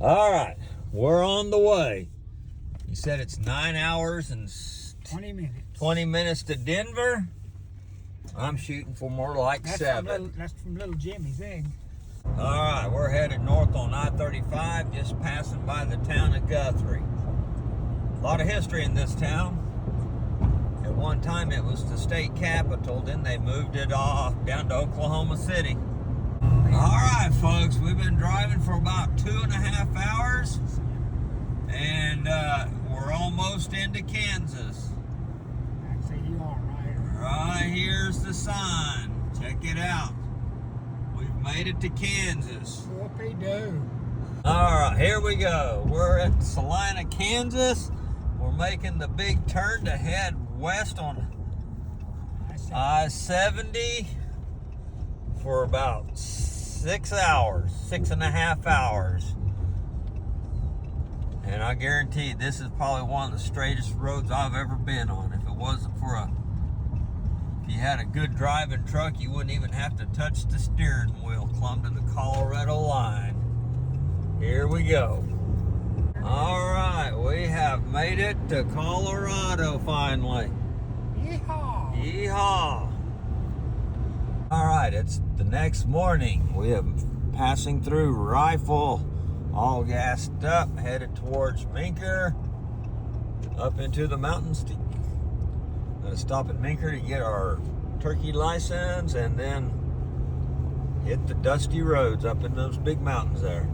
All right, we're on the way. You said it's 9 hours and 20 minutes. 20 minutes to Denver. I'm shooting for more like That's 7. That's from Little Jimmy's egg. All right, we're headed north on I-35, just passing by the town of Guthrie. A lot of history in this town. At one time it was the state capital, then they moved it off down to Oklahoma City. All right, folks, we've been driving for about 2.5 hours, and we're almost into Kansas. Actually, you are right. Right here's the sign. Check it out. We've made it to Kansas. Whoopie-doo. All right, here we go. We're at Salina, Kansas. We're making the big turn to head west on I-70 for about 6 hours, 6.5 hours. And I guarantee this is probably one of the straightest roads I've ever been on. If it wasn't for if you had a good driving truck, you wouldn't even have to touch the steering wheel. Clumb to the Colorado line. Here we go. All right, we have made it to Colorado finally. Yeehaw! Yeehaw! All right, it's the next morning. We are passing through Rifle, all gassed up, headed towards Minker, up into the mountains. Gonna stop at Minker to get our turkey license and then hit the dusty roads up in those big mountains there.